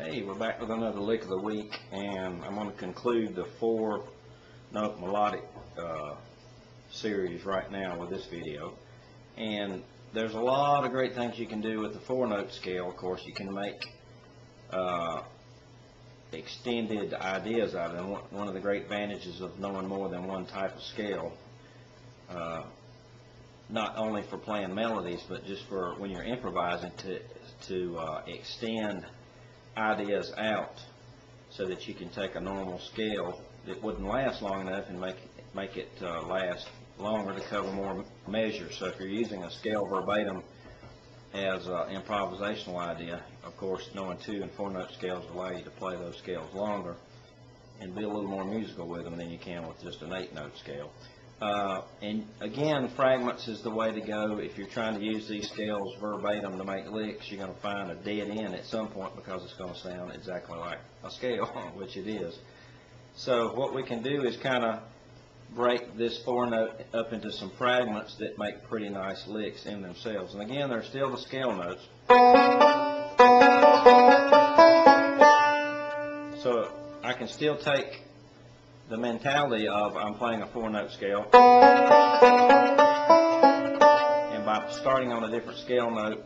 Hey, we're back with another lick of the week, and I'm going to conclude the 4-note melodic series right now with this video. And there's a lot of great things you can do with the 4-note scale. Of course, you can make extended ideas out of them. One of the great advantages of knowing more than one type of scale, not only for playing melodies, but just for when you're improvising, to extend ideas out so that you can take a normal scale that wouldn't last long enough and make it last longer to cover more measures. So if you're using a scale verbatim as an improvisational idea, of course knowing 2- and 4-note scales allow you to play those scales longer and be a little more musical with them than you can with just an 8-note scale. And again, fragments is the way to go. If you're trying to use these scales verbatim to make licks, you're going to find a dead end at some point because it's going to sound exactly like a scale, which it is. So what we can do is kind of break this 4-note up into some fragments that make pretty nice licks in themselves. And again, they're still the scale notes. So I can still take the mentality of I'm playing a 4-note scale, and by starting on a different scale note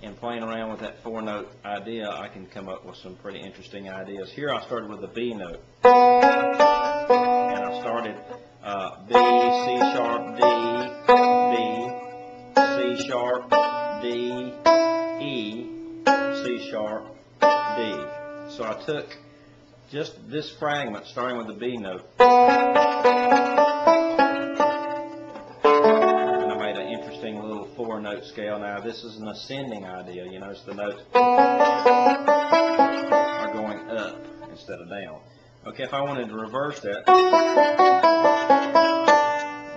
and playing around with that 4-note idea, I can come up with some pretty interesting ideas. Here I started with the B note, and I started B, C sharp, D, B, C sharp, D, E, C sharp, D. So I took just this fragment, starting with the B note, and I made an interesting little 4-note scale. Now this is an ascending idea. You notice the notes are going up instead of down. Okay, if I wanted to reverse that,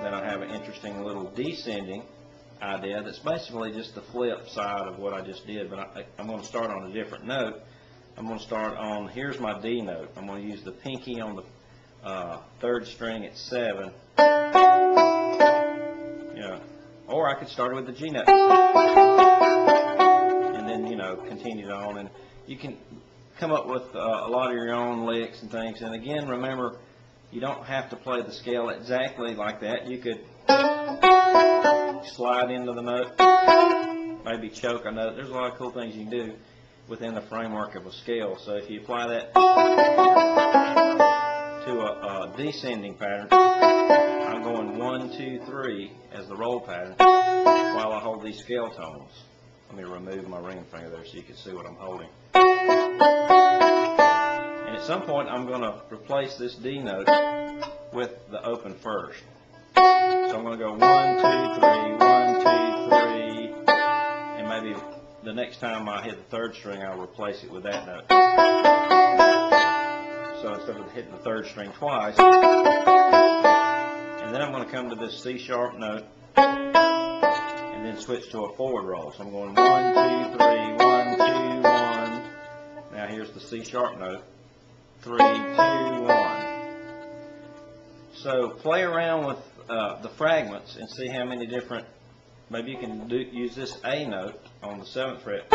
then I have an interesting little descending idea that's basically just the flip side of what I just did, but I'm going to start on a different note. I'm going to start on, here's my D note. I'm going to use the pinky on the 3rd string at 7. Or I could start with the G note. And then, continue on. And you can come up with a lot of your own licks and things. And again, remember, you don't have to play the scale exactly like that. You could slide into the note, maybe choke a note. There's a lot of cool things you can do within the framework of a scale. So if you apply that to a descending pattern, I'm going 1, 2, 3 as the roll pattern while I hold these scale tones. Let me remove my ring finger there so you can see what I'm holding. And at some point I'm going to replace this D note with the open first. So I'm going to go 1, 2, 3, 1, 2, 3, and maybe the next time I hit the 3rd string, I'll replace it with that note. So instead of hitting the 3rd string twice, and then I'm going to come to this C sharp note, and then switch to a forward roll. So I'm going 1, 2, 3, 1, 2, 1. Now here's the C sharp note, 3, 2, 1. So play around with the fragments and see how many different. Maybe you can use this A note on the 7th fret.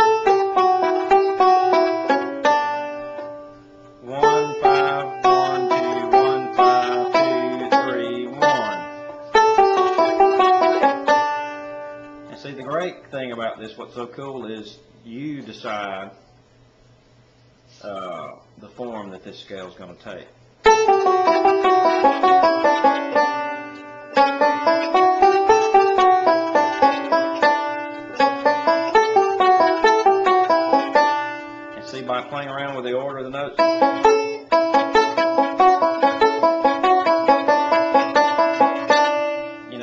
1, 5, 1, 2, 1, 5, 2, 3, 1. And see, the great thing about this, what's so cool, is you decide the form that this scale is going to take. By playing around with the order of the notes,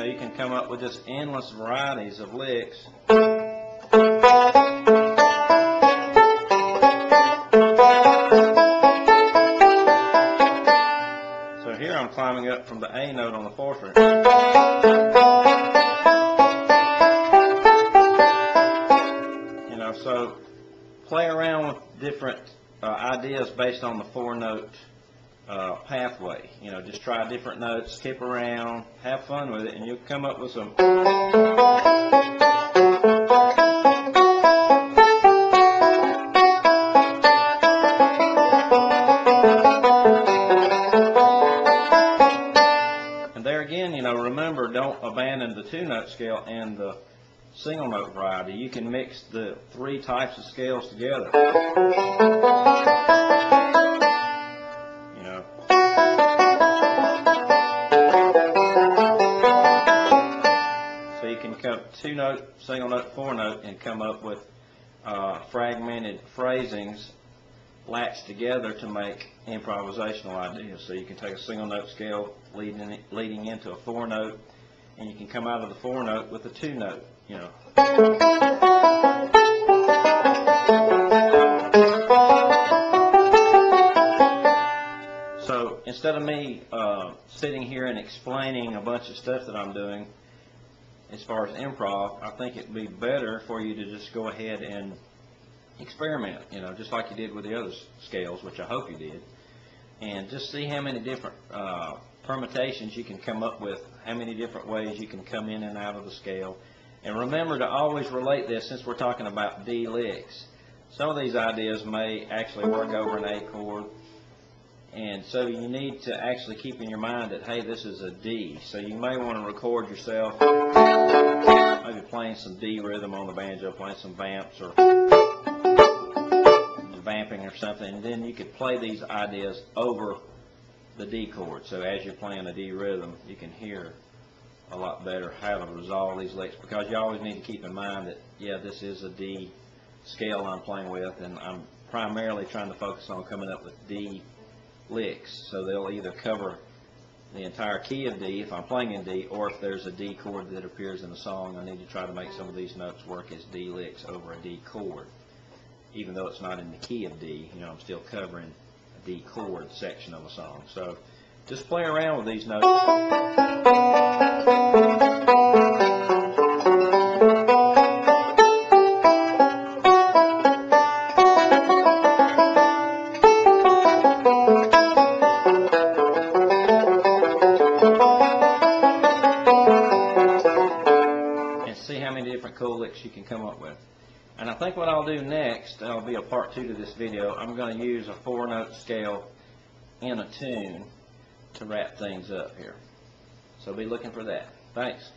you can come up with just endless varieties of licks. So here I'm climbing up from the A note on the 4th fret. So play around with different ideas based on the 4-note pathway. Just try different notes, skip around, have fun with it, and you'll come up with some remember, don't abandon the 2-note scale and the single note variety. You can mix the 3 types of scales together. So you can come 2-note, single note, 4-note, and come up with fragmented phrasings latched together to make improvisational ideas. So you can take a single note scale leading into a 4-note, and you can come out of the 4-note with a 2-note. So instead of me sitting here and explaining a bunch of stuff that I'm doing as far as improv, I think it'd be better for you to just go ahead and experiment, just like you did with the other scales, which I hope you did, and just see how many different permutations you can come up with, how many different ways you can come in and out of the scale. And remember to always relate this, since we're talking about D licks. Some of these ideas may actually work over an A chord, and so you need to actually keep in your mind that, hey, this is a D. So you may want to record yourself maybe playing some D rhythm on the banjo, playing some vamps or vamping or something, and then you could play these ideas over the D chord. So as you're playing a D rhythm, you can hear a lot better how to resolve these licks, because you always need to keep in mind that, yeah, this is a D scale I'm playing with, and I'm primarily trying to focus on coming up with D licks. So they'll either cover the entire key of D if I'm playing in D, or if there's a D chord that appears in the song, I need to try to make some of these notes work as D licks over a D chord. Even though it's not in the key of D, I'm still covering a D chord section of a song. So just play around with these notes. And see how many different cool licks you can come up with. And I think what I'll do next, that'll be a part 2 to this video, I'm going to use a 4-note scale in a tune to wrap things up here. So be looking for that. Thanks.